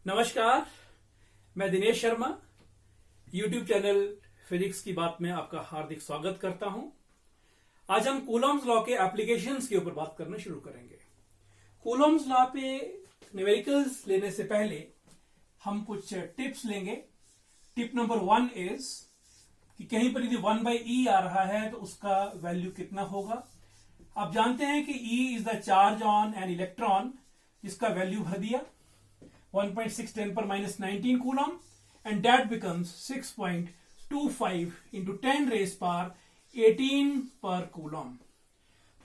नमस्कार, मैं Dinesh Sharma YouTube channel physics की बात में आपका हार्दिक स्वागत करता हूं। आज हम कूलॉम्स लॉ के एप्लीकेशंस के ऊपर बात करना शुरू करेंगे। कूलॉम्स लॉ पे न्यूमेरिकल्स लेने से पहले हम कुछ टिप्स लेंगे। टिप नंबर 1 इज कि कहीं पर यदि 1/e आ रहा है तो उसका वैल्यू कितना होगा। आप जानते हैं कि E is the charge on an electron, जिसका वैल्यू भर दिया 1.6 10 पर -19 coulomb, and that becomes 6.25 into 10 raised power 18 per coulomb.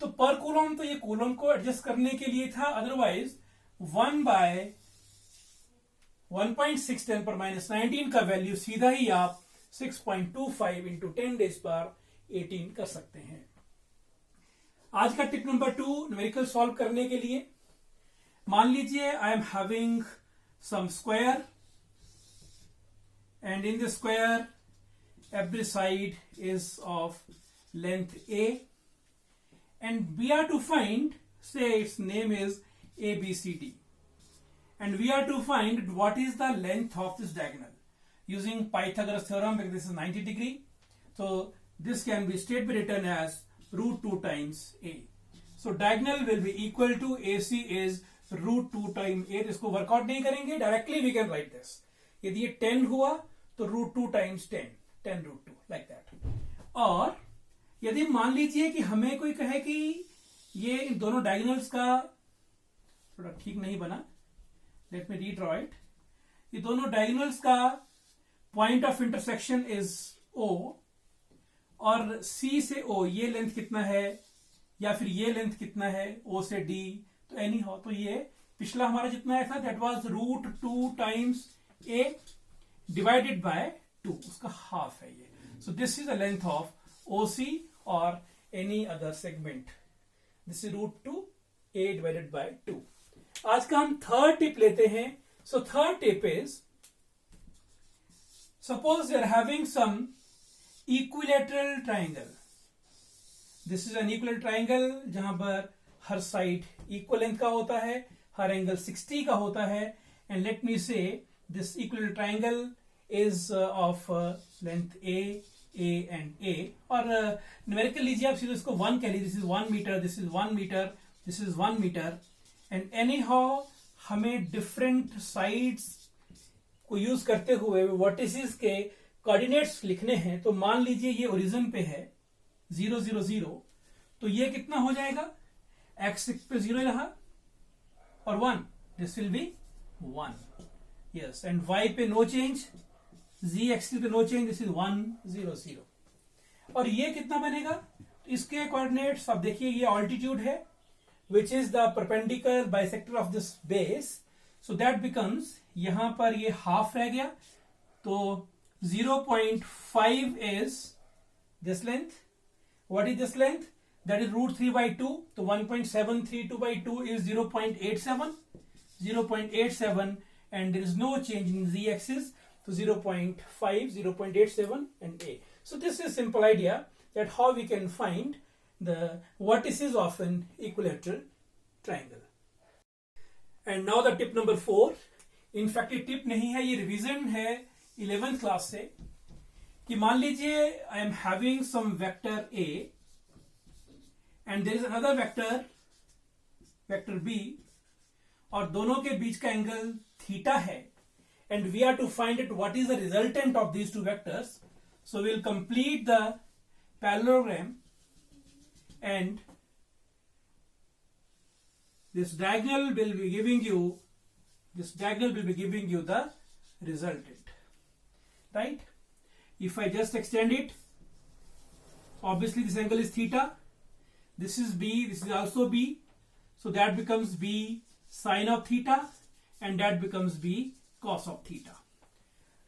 तो पर कूलम तो ये कूलम को एडजस्ट करने के लिए था, अदरवाइज 1/1.6 10 पर -19 का वैल्यू सीधा ही आप 6.25 into 10 raised power 18 कर सकते हैं। आज का टिप नंबर 2 न्यूमेरिकल सॉल्व करने के लिए, मान लीजिए I am having some square, and in the square every side is of length a, and we are to find, say its name is ABCD, and we are to find what is the length of this diagonal using Pythagoras theorem, because this is 90 degree. So this can be straight be written as √2 times a. So diagonal will be equal to AC is √2 time a. इसको work out नहीं करेंगे, directly we can write this. यदि ये 10 हुआ तो √2 times 10 √2 like that. और यदि मान लीजिए कि हमें कोई कहे कि ये इन दोनों डायगोनल्स का थोड़ा ठीक नहीं बना, लेट मी रीड्रॉ इट। ये दोनों डायगोनल्स का point of intersection is O, और C से O ये लेंथ कितना है या फिर ये लेंथ कितना है O से D, तो एनी हो, तो ये पिछला हमारा जितना है था that was √2 times a divided by 2, उसका हाफ है ये। So this is the length of OC और any other segment. This is √2 a divided by 2। आज का हम थर्ड टिप लेते हैं। So third tip is, suppose we are having some equilateral triangle. This is an equilateral triangle जहां पर हर side equal length का होता है, हर एंगल 60 का होता है, and let me say this equal triangle is of length a and a, और numerical लीजिए आप सीधे इसको 1 कह लीजिए। This is 1 metre, this is 1 metre, this is 1 metre, and anyhow हमें डिफरेंट साइड्स को यूज करते हुए वर्टिसेस के कोऑर्डिनेट्स लिखने हैं। तो मान लीजिए ये ओरिजिन पे है 0 0 0, तो ये कितना हो जाएगा, x पे 0 रहा और 1, this will be 1, yes, and y पे नो चेंज, z एक्सिस पे नो चेंज, दिस इज 1 0 0। और ये कितना बनेगा, इसके कोऑर्डिनेट्स आप देखिए, ये ऑल्टीट्यूड है which is the perpendicular bisector of this base, so that becomes, यहां पर ये हाफ रह गया, तो 0.5 is this length. What is this length? That is √3/2, तो 1.732/2 is 0.87, and there is no change in z axis, so 0.5, 0.87 and a. So this is simple idea that how we can find the vertices of an equilateral triangle. And now the tip number 4. In fact ये tip नहीं है, ये revision है 11th class से, कि मान लीजिए I am having some vector a and there is another vector b, और दोनों के बीच का एंगल थीटा है, and we are to find it what is the resultant of these two vectors. So we'll complete the parallelogram, and this diagonal will be giving you the resultant, right? If I just extend it, obviously this angle is theta, this is b, this is also b, so that becomes b sine of theta, and that becomes b cos of theta.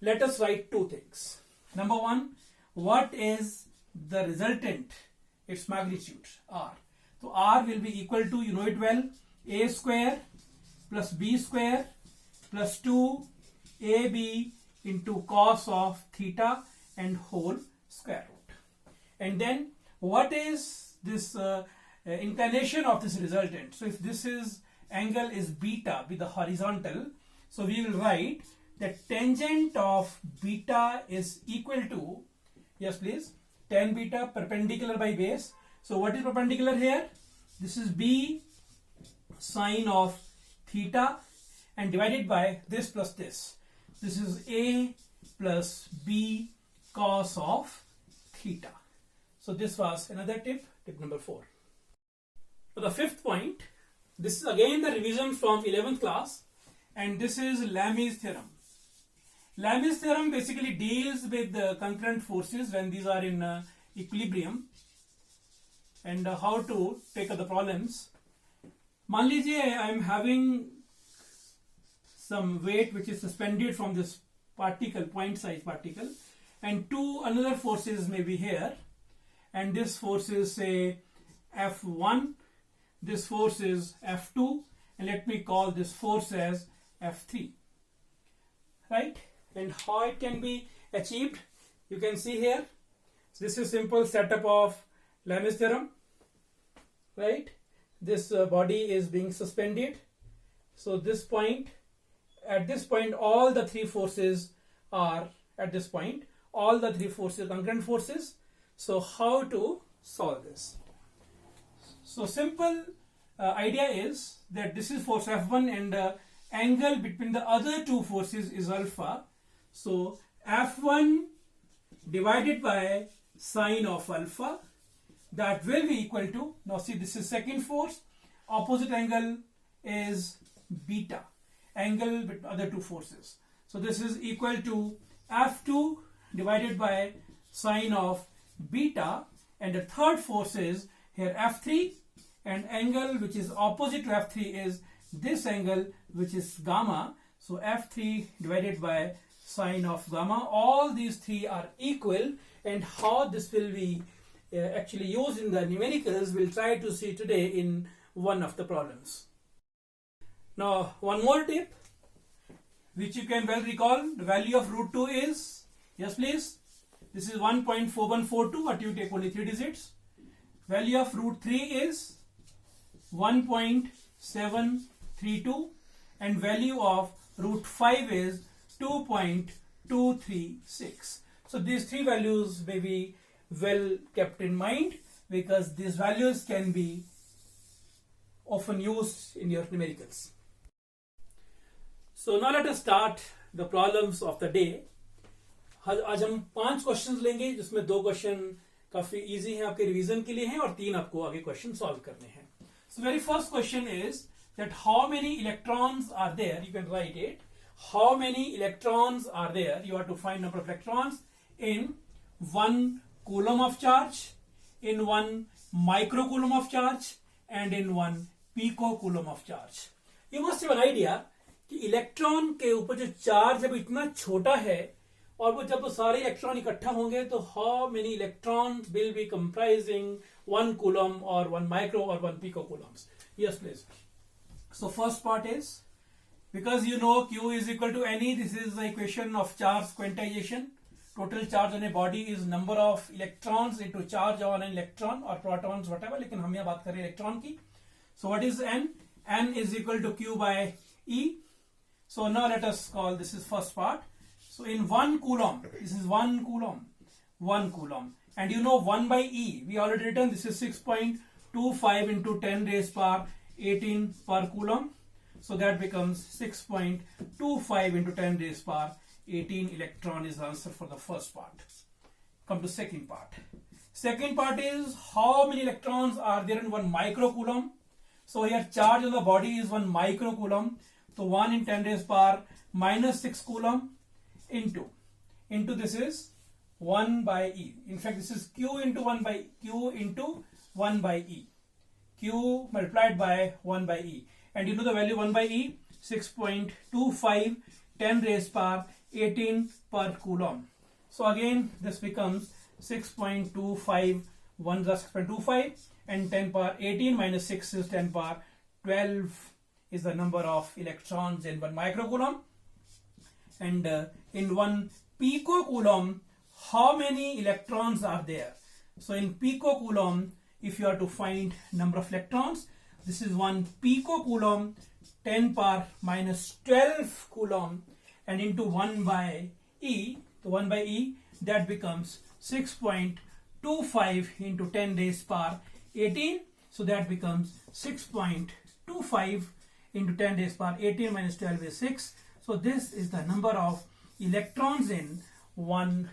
Let us write two things. Number 1, what is the resultant? Its magnitude r. So r will be equal to, you know it well, a square plus b square plus 2ab into cos of theta and whole square root. And then what is this inclination of this resultant? So if this is angle is beta with the horizontal, So we will write that tangent of beta is equal to, yes please, tan beta perpendicular by base. So what is perpendicular here? This is b sine of theta and divided by this plus this. This is a plus b cos of theta. So this was another tip number 4. For the 5th point, this is again the revision from 11th class, and this is Lami's theorem. Lami's theorem basically deals with the concurrent forces when these are in equilibrium, and how to take up the problems. मान लीजिए I am having some weight which is suspended from this particle, point size particle, and two another forces may be here, and this force is say F1, this force is F2, and let me call this force as F3, right? And how it can be achieved, you can see here. So this is simple setup of Lami's theorem, right? This body is being suspended. So this point, at this point, all the three forces are at this point. All the three forces, concurrent forces. So how to solve this? So simple idea is that this is force F1 and angle between the other two forces is alpha. So F1 divided by sine of alpha, that will be equal to, now see this is second force, opposite angle is beta, angle between other two forces. So this is equal to F2 divided by sine of beta, and the third force is here F3, and angle which is opposite to F3 is this angle which is gamma. So F3 divided by sine of gamma. All these three are equal, and how this will be actually used in the numericals we'll try to see today in one of the problems. Now one more tip which you can well recall, the value of root 2 is, yes please, this is 1.4142, but you take only 3 digits. Value of root 3 is 1.732, and value of root 5 is 2.236. So these three values may be well kept in mind, because these values can be often used in your numericals. So now let us start the problems of the day. आज हम 5 questions लेंगे, जिसमें 2 question काफी easy हैं आपके revision के लिए हैं, और 3 आपको आगे क्वेश्चन सॉल्व करने हैं. So very first question is that how many electrons are there? You can write it. How many electrons are there? You have to find number of electrons in 1 coulomb of charge, in 1 microcoulomb of charge, and in 1 picocoulomb of charge. You must have an idea कि electron के ऊपर जो charge जब इतना छोटा है, और वो जब वो सारे इलेक्ट्रॉन इकट्ठा होंगे, तो how many electron will be comprising 1 coulomb or 1 micro or 1 picocoulombs? Yes please. So first part is, because you know Q is equal to NE, this is the equation of charge quantization. Total charge on a body is number of electrons into charge on an electron or protons, whatever, लेकिन हम यहाँ बात कर रहे हैं electron की. So what is N? N is equal to Q by E. So now let us call, this is first part. So in 1 coulomb, this is 1 coulomb, 1 coulomb. And you know 1 by E, we already written, this is 6.25 into 10 raised power 18 per coulomb. So that becomes 6.25 into 10 raised power 18 electron is the answer for the first part. Come to second part. Second part is how many electrons are there in 1 microcoulomb. So here charge on the body is 1 microcoulomb. So 1 in 10 raised power minus 6 coulomb into this is 1 by E. In fact, this is Q into 1 by E. Q multiplied by 1 by E. And you know the value 1 by E, 6.25 10 raised power 18 per coulomb. So again this becomes 6.25, 1 is 6.25, and 10 power 18 minus 6 is 10 power 12 is the number of electrons in 1 microcoulomb. And in 1 picocoulomb, how many electrons are there? So in picocoulomb, if you are to find number of electrons, this is 1 picocoulomb, 10 power minus 12 coulomb, and into 1 by E, so 1 by E, that becomes 6.25 into 10 raised power 18, so that becomes 6.25 into 10 raised power 18 minus 12 is 6. So this is the number of electrons in 1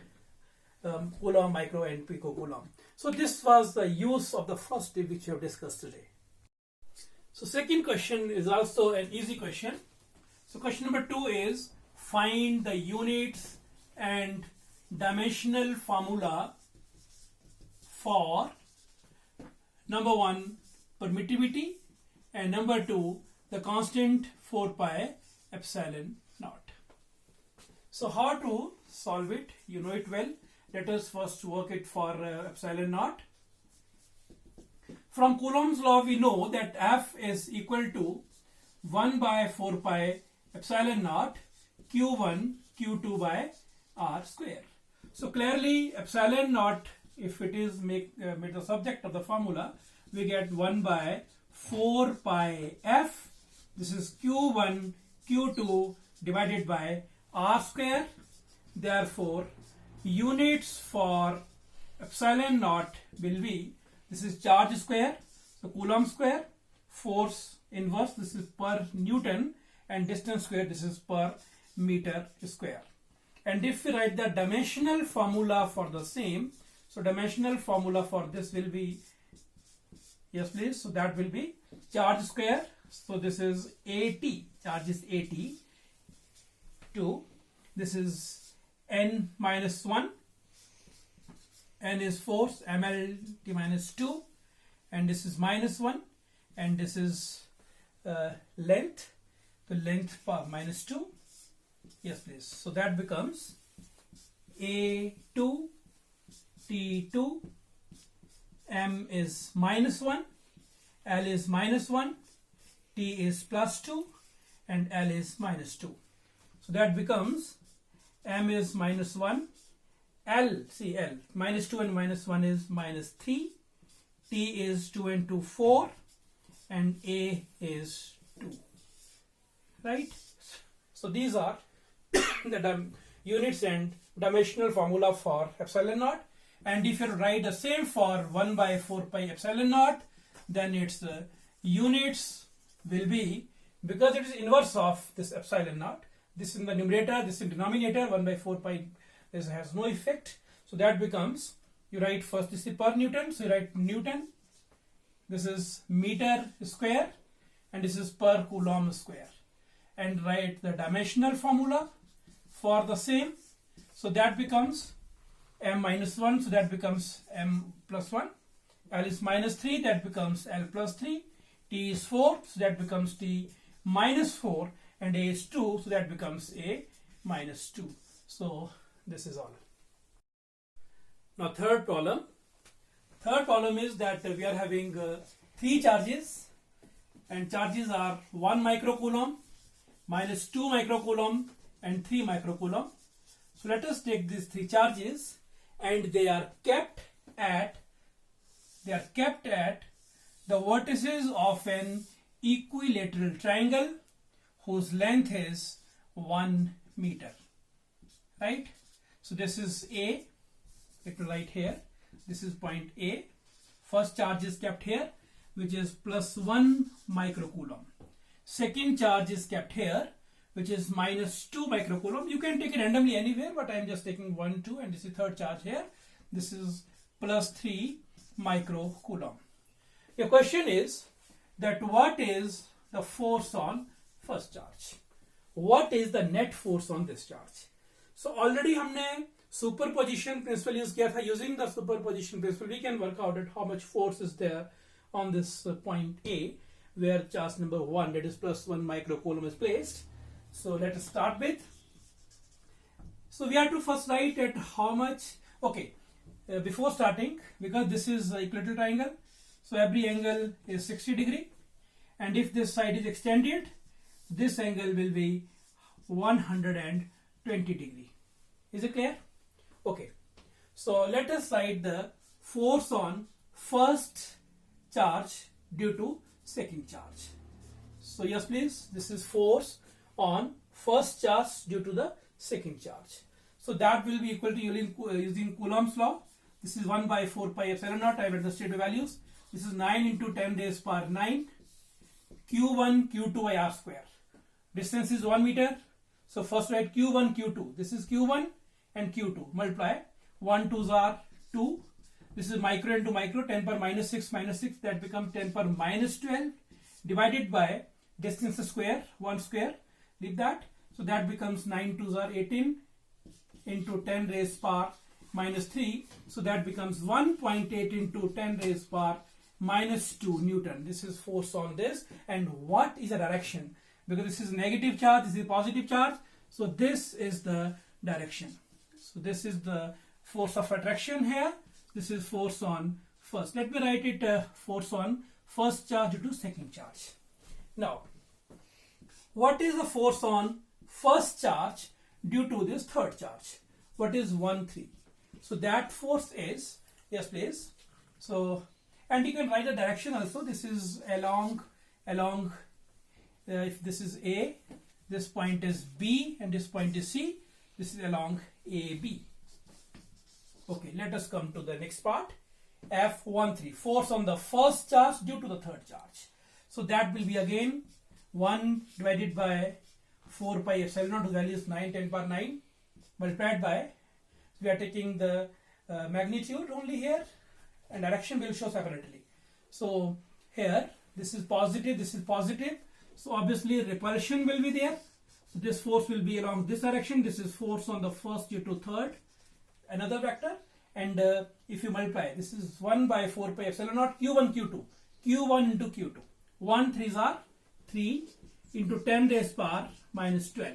coulomb, micro and picocoulomb. So this was the use of the first tip which we have discussed today. So second question is also an easy question. So question number 2 is find the units and dimensional formula for number 1 permittivity and number 2 the constant 4 pi epsilon naught. So how to solve it? You know it well. Let us first work it for epsilon naught. From Coulomb's law we know that F is equal to 1 by 4 pi epsilon naught Q1 Q2 by R square. So clearly epsilon naught, if it is made the subject of the formula, we get 1 by 4 pi F. This is Q1 Q2 divided by R square. Therefore units for epsilon naught will be, this is charge square, so Coulomb square, force inverse, this is per Newton, and distance square, this is per meter square. And if we write the dimensional formula for the same, so dimensional formula for this will be, yes please, so that will be charge square, so this is AT, charge is AT, 2, this is N minus 1, N is force, MLT minus 2, and this is minus 1, and this is length, the length per minus 2, yes please, so that becomes A2, T2, M is minus 1, L is minus 1, T is plus 2, and L is minus 2. So that becomes M is minus 1, L, see L, minus 2 and minus 1 is minus 3, T is 2 and 2, 4, and A is 2, right? So these are the units and dimensional formula for epsilon naught. And if you write the same for 1 by 4 pi epsilon naught, then its units will be, because it is inverse of this epsilon naught, this in the numerator, this in denominator, 1 by 4 pi, this has no effect. So that becomes, you write first this is per Newton, so you write Newton, this is meter square, and this is per Coulomb square. And write the dimensional formula for the same, so that becomes M minus 1, so that becomes M plus 1, L is minus 3, that becomes L plus 3, T is 4, so that becomes T minus 4, and A is 2, so that becomes A minus 2. So this is all. Now third problem. Third problem is that we are having 3 charges, and charges are 1 microcoulomb, minus 2 microcoulomb, and 3 microcoulomb. So let us take these 3 charges, and they are kept at the vertices of an equilateral triangle whose length is 1 meter, right? So this is A, let me write here, this is point A, first charge is kept here, which is plus 1 microcoulomb. Second charge is kept here, which is minus 2 microcoulomb. You can take it randomly anywhere, but I am just taking 1, 2, and this is third charge here. This is plus 3 microcoulomb. Your question is that what is the force on first charge? What is the net force on this charge? So already हमने superposition principle use किया था. Using the superposition principle, we can work out at how much force is there on this point A, where charge number 1, that is plus 1 microcoulomb, is placed. So let us start with. So we have to first write at how much. Okay, before starting, because this is an equilateral triangle, so every angle is 60 degree, and if this side is extended, this angle will be 120 degree. Is it clear? Okay, so let us write the force on first charge due to second charge. So yes please, this is force on first charge due to the second charge. So that will be equal to using Coulomb's law. This is 1 by 4 pi epsilon naught. I have adjusted the values. This is 9 into 10 raised power 9 q1 q2 by r square. Distance is 1 meter. So first write q1 q2. This is q1 and q2. Multiply 1 2s are 2. This is micro into micro. 10 power minus 6 that becomes 10 power minus 12 divided by distance square 1 square. Leave that. So that becomes 9 2s are 18 into 10 raised power minus 3. So that becomes 1.8 into 10 raised power minus 2 Newton. This is force on this. And what is the direction? Because this is negative charge, this is positive charge. So this is the direction. So this is the force of attraction here. This is force on first. Let me write it force on first charge due to second charge. Now, what is the force on first charge due to this third charge? What is 1 3? So that force is, yes please. So, and you can write the direction also. This is along if this is A, this point is B and this point is C. This is along AB. Okay, let us come to the next part. F13, force on the first charge due to the third charge. So that will be again 1 divided by 4 pi epsilon naught, the value is 9 10 power 9 multiplied by, we are taking the magnitude only here and direction will show separately. So here this is positive, this is positive. So obviously repulsion will be there. So this force will be along this direction. This is force on the first due to third, another vector. And if you multiply, this is 1 by 4 pi epsilon naught q1 q2, q1 into q2. 1 3s are 3 into 10 raised power minus 12,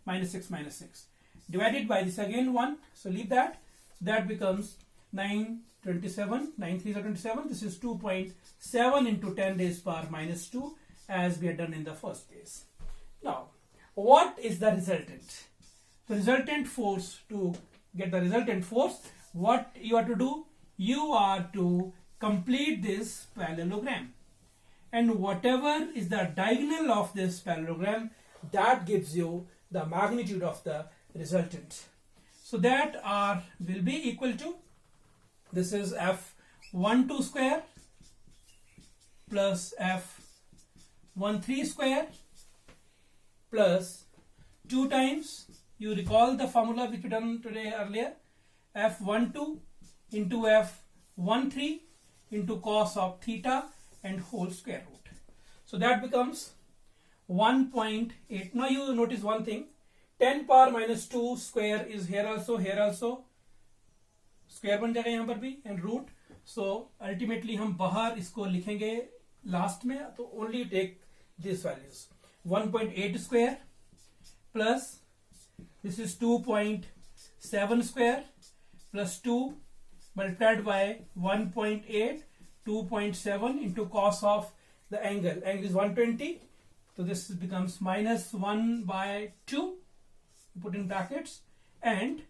minus 6 divided by this again 1. So leave that. So that becomes 9 27, 9 3s are 27. This is 2.7 into 10 raised power minus 2 as we had done in the first case. Now, what is the resultant? The resultant force, to get the resultant force, what you are to do? You are to complete this parallelogram. And whatever is the diagonal of this parallelogram, that gives you the magnitude of the resultant. So that R will be equal to, this is F12 square plus F13 square plus 2 times, you recall the formula which we done today earlier, F12 into F13 into cos of theta and whole square root. So that becomes 1.8. Now you notice one thing, 10 power minus 2 square is here also, square बन जाएगा यहाँ पर भी and root. So ultimately हम बाहर इसको लिखेंगे last में, तो only take these values. 1.8 square plus this is 2.7 square plus 2 multiplied by 1.8, 2.7 into cos of the angle. Angle is 120. So this becomes minus 1 by 2. Put in brackets. And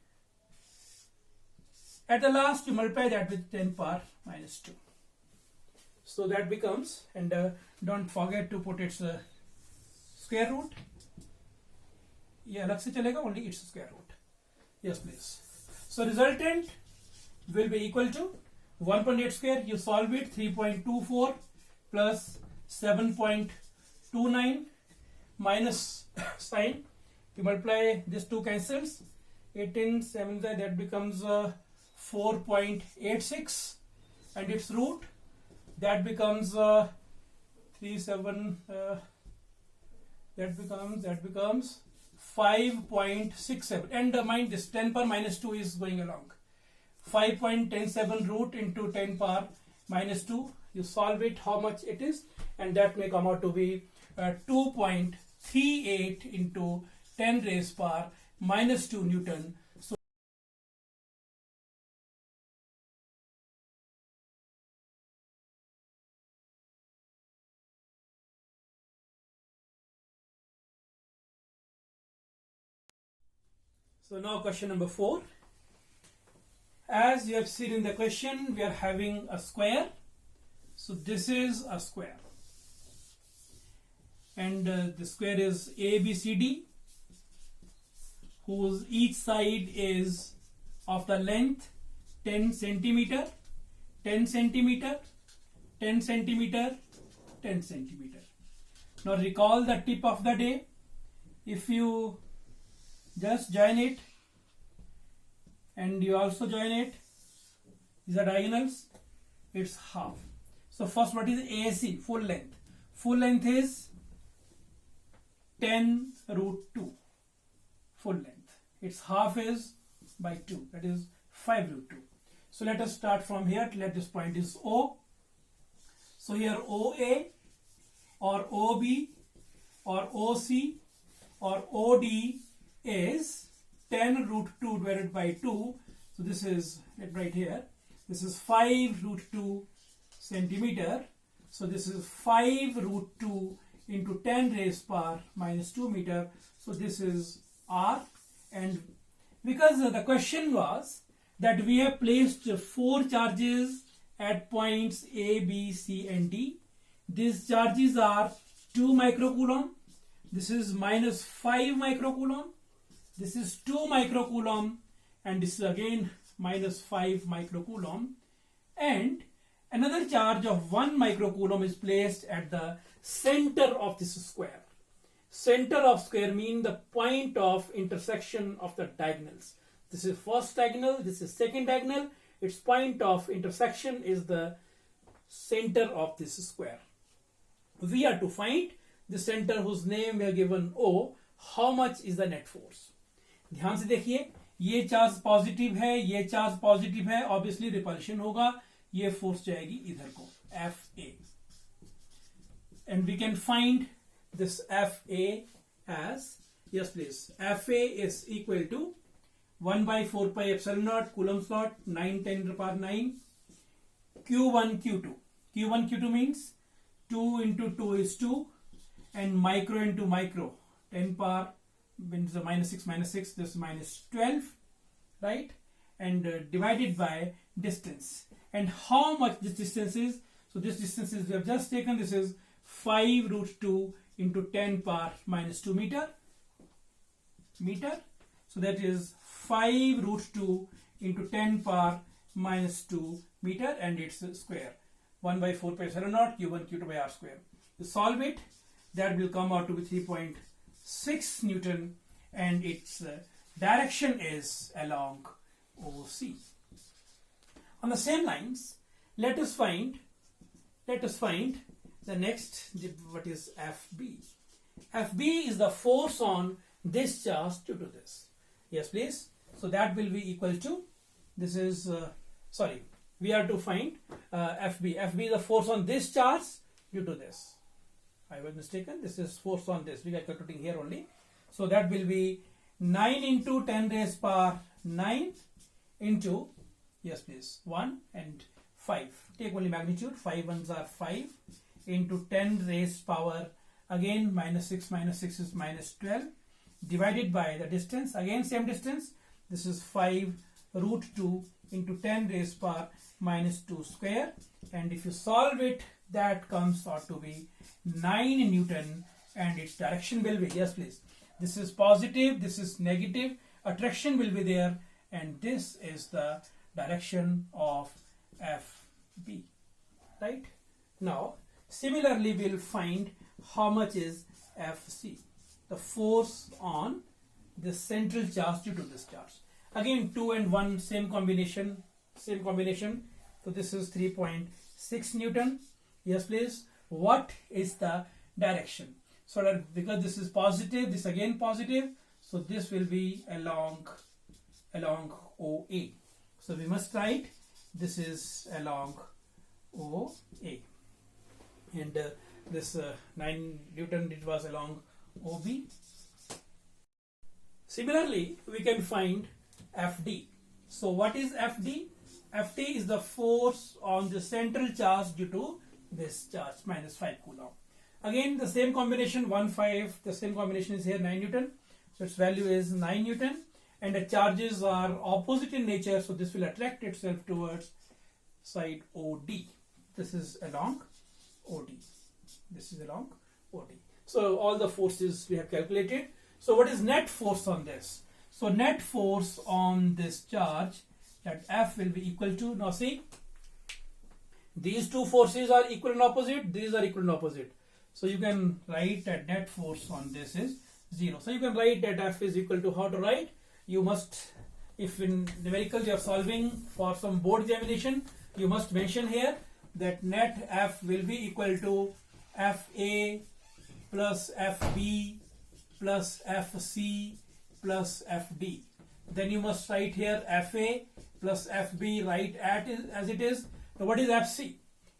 at the last you multiply that with 10 power minus 2. So that becomes, and don't forget to put its square root. ये अलग से चलेगा, only its square root. Yes please. So resultant will be equal to 1.8 square, you solve it, 3.24 plus 7.29 minus sign, you multiply these two cancels, 18 7 that becomes 4.86 and its root that becomes 37 that becomes 5.67, and mind this 10 power minus 2 is going along, 5.107 root into 10 power minus 2, you solve it how much it is, and that may come out to be 2.38 into 10 raised power minus 2 Newton. So now question number 4. As you have seen in the question, we are having a square. So this is a square. and the square is ABCD, whose each side is of the length 10 centimeter, 10 centimeter, 10 centimeter, 10 centimeter. Now recall the tip of the day. If you just join it and you also join it, these are diagonals, it's half. So first, what is AC? Full length. Full length is 10 root 2. Full length. Its half is by 2. That is 5 root 2. So let us start from here. Let this point is O. So here OA or OB or OC or OD is 10 root 2 divided by 2. So this is right here. This is 5 root 2 centimeter. So this is 5 root 2 into 10 raised power minus 2 meter. So this is R. And because the question was that we have placed 4 charges at points A, B, C and D. These charges are 2 microcoulomb. This is minus 5 microcoulomb. This is 2 microcoulomb. And this is again minus 5 microcoulomb. And another charge of 1 microcoulomb is placed at the center of this square. Center of square means the point of intersection of the diagonals. This is first diagonal, this is second diagonal. Its point of intersection is the center of this square. We are to find the center whose name we have given O. How much is the net force? ध्यान से देखिए, ये charge positive है, ये charge positive है, obviously repulsion होगा, ये force जाएगी इधर को, FA. And we can find this FA as, yes please, FA is equal to 1 by 4 pi epsilon naught Coulomb's law, 9 10 to the power 9, Q1 Q2. Q1 Q2 means 2 into 2 is 2, and micro into micro, 10 power means minus 6, this is minus 12, right? And divided by distance. And how much this distance is? So this distance is, we have just taken, this is 5 root 2 into 10 power minus 2 meter. So that is 5 root 2 into 10 power minus 2 meter, and it's square. 1 by 4 pi epsilon naught Q1 Q2 by R square. To solve it, that will come out to be 3.6 Newton, and its direction is along OC. On the same lines, let us find the next, what is FB. FB is the force on this charge due to this. Yes, please. So that will be equal to, this is, we are to find FB. FB is the force on this charge due to this. I was mistaken. This is force on this. We are calculating here only. So that will be 9 into 10 raised power 9 into, yes please, 1 and 5. Take only magnitude. 5 ones are 5 into 10 raised power, again minus 6 is minus 12, divided by the distance, again same distance. This is 5 root 2 into 10 raised power minus 2 square, and if you solve it, that comes out to be 9 Newton, and its direction will be, yes please, this is positive, this is negative, attraction will be there, and this is the direction of FB, right? Now similarly, we'll find how much is FC, the force on the central charge due to this charge. Again 2 and 1, same combination. So this is 3.6 Newton. Yes please. What is the direction? So that because this is positive, this again positive, so this will be along OA. So we must write this is along OA, and this 9 Newton, it was along OB. Similarly, we can find FD. So what is FD? FD is the force on the central charge due to this charge, minus 5 Coulomb. Again the same combination, 1 5, the same combination is here, 9 Newton. So its value is 9 Newton, and the charges are opposite in nature, so this will attract itself towards side OD. This is along OD. This is along OD. So all the forces we have calculated. So what is net force on this? So net force on this charge, that F will be equal to, now see, these two forces are equal and opposite, these are equal and opposite. So you can write that net force on this is 0. So you can write that F is equal to, how to write? You must, if in numericals you are solving for some board examination, you must mention here that net F will be equal to FA plus FB plus FC plus FD. Then you must write here FA plus FB, write as it is. Now what is FC?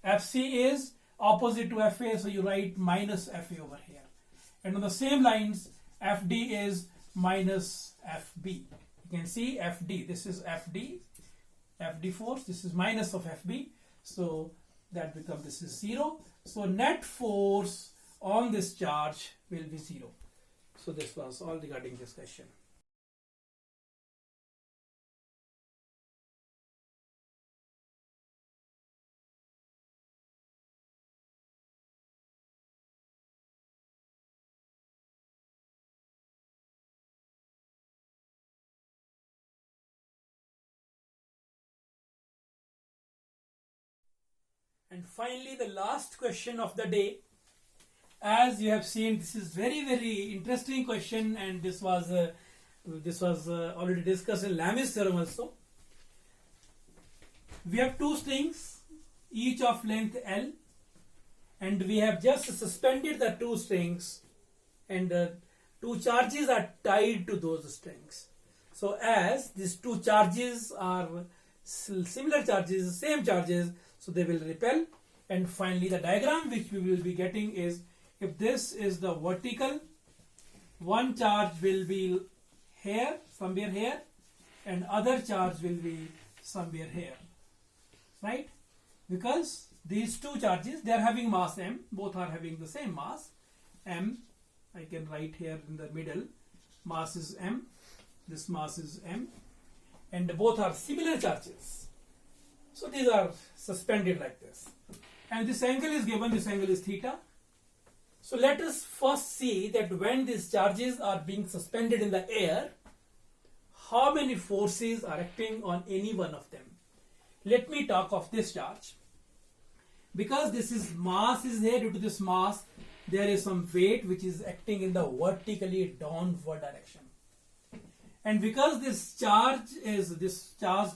FC is opposite to FA, so you write minus FA over here. And on the same lines, FD is minus FB. You can see FD, this is FD force, this is minus of FB. So that becomes, this is 0. So net force on this charge will be 0. So this was all regarding this question. And finally, the last question of the day. As you have seen, this is very interesting question, and this was already discussed in Lamy's theorem also. We have two strings, each of length L, and we have just suspended the two strings, and two charges are tied to those strings. So as these two charges are similar charges, same charges, so they will repel. And finally, the diagram which we will be getting is, if this is the vertical, one charge will be here, somewhere here, and other charge will be somewhere here, right? Because these two charges, they are having mass m, both are having the same mass m. I can write here in the middle, mass is m, this mass is m, and both are similar charges. So these are suspended like this, and this angle is given, this angle is theta. So let us first see that when these charges are being suspended in the air, how many forces are acting on any one of them. Let me talk of this charge. Because this is mass is here, due to this mass, there is some weight which is acting in the vertically downward direction. And because this charged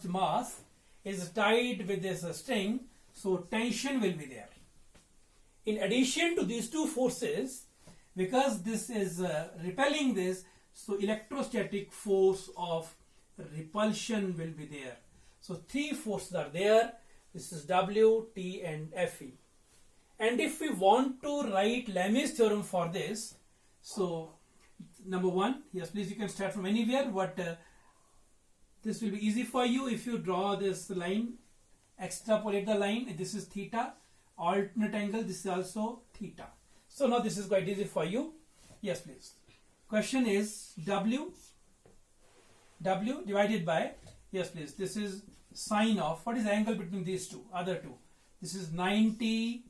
mass is tied with this string, so tension will be there. In addition to these two forces, because this is repelling this, so electrostatic force of repulsion will be there. So three forces are there. This is W, T and Fe. And if we want to write Lamy's theorem for this, so number one, yes please, you can start from anywhere, but this will be easy for you if you draw this line, extrapolate the line. This is theta, alternate angle, this is also theta. So now this is quite easy for you. Yes please. Question is W divided by, yes please, this is sine of, what is the angle between these two, other two? This is 90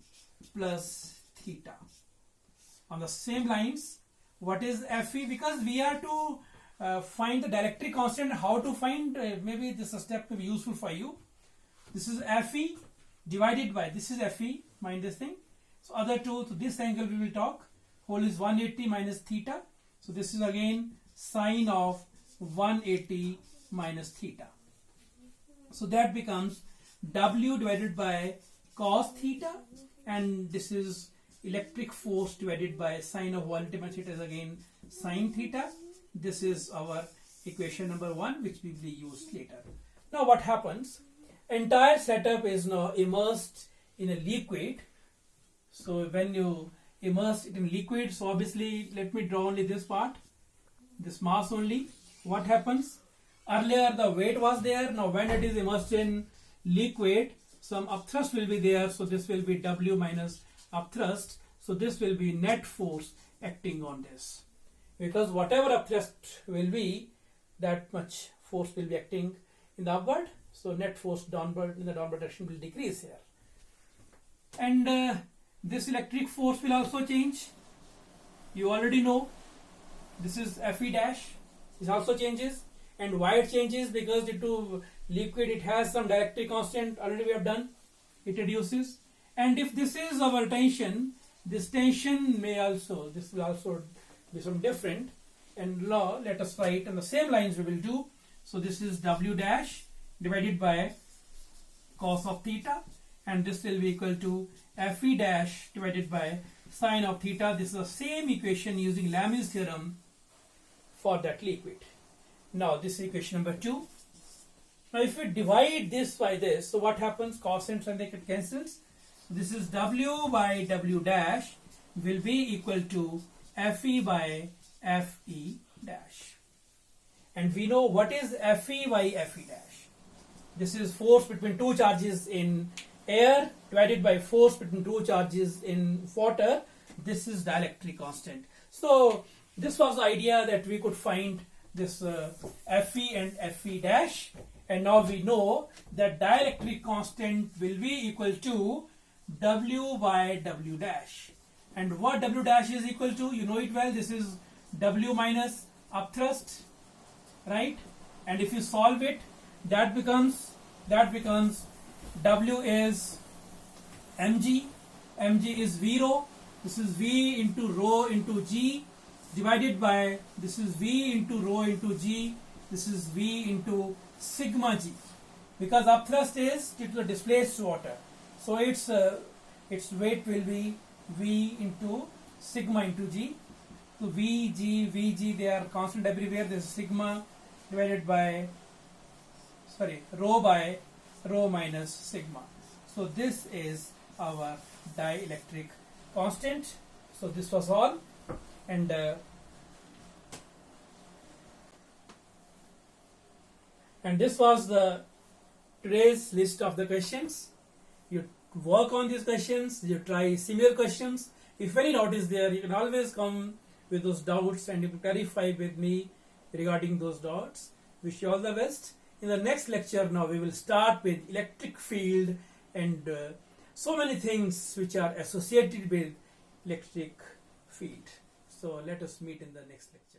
plus theta. On the same lines, what is Fe? Because we are to find the dielectric constant, how to find, maybe this step will be useful for you. This is Fe divided by, this is Fe, mind this thing. So other two, so this angle we will talk, whole is 180 minus theta. So this is again sine of 180 minus theta. So that becomes W divided by cos theta, and this is electric force divided by sine of 180 minus theta is again sine theta. This is our equation number 1, which will be used later. Now what happens? Entire setup is now immersed in a liquid. So when you immerse it in liquid, so obviously let me draw only this part, this mass only. What happens? Earlier the weight was there, now when it is immersed in liquid, some upthrust will be there, so this will be W minus upthrust. So this will be net force acting on this, because whatever upthrust will be, that much force will be acting in the upward. So net force downward, in the downward direction, will decrease here. And this electric force will also change. you already know this is Fe dash. This also changes. And why it changes? Because due to liquid it has some dielectric constant, already we have done. It reduces. And if this is our tension, this tension this will also be some different. And law, let us write on the same lines we will do. So this is W dash divided by cos of theta, and this will be equal to Fe dash divided by sine of theta. This is the same equation using Lami's theorem for that liquid. Now this is equation number 2. Now if we divide this by this, so what happens? Cos and sine, it cancels. This is W by W dash will be equal to Fe by Fe dash. And we know what is Fe by Fe dash. This is force between two charges in air divided by force between two charges in water. This is dielectric constant. So this was the idea that we could find this Fe and Fe dash, and now we know that dielectric constant will be equal to W by W dash. And what W dash is equal to, you know it well, this is W minus upthrust, right? And if you solve it, that becomes W is mg is V rho, this is V into rho into G, divided by, this is V into rho into G, this is V into sigma G, because upthrust is due to the displaced water, so its weight will be V into sigma into G. So VG, they are constant everywhere. This is sigma divided by, rho by rho minus sigma. So this is our dielectric constant. So this was all, and this was the today's list of the questions. You work on these questions, you try similar questions. If any doubt is there, you can always come with those doubts and you can clarify with me regarding those doubts. Wish you all the best. In the next lecture now we will start with electric field and so many things which are associated with electric field. So let us meet in the next lecture.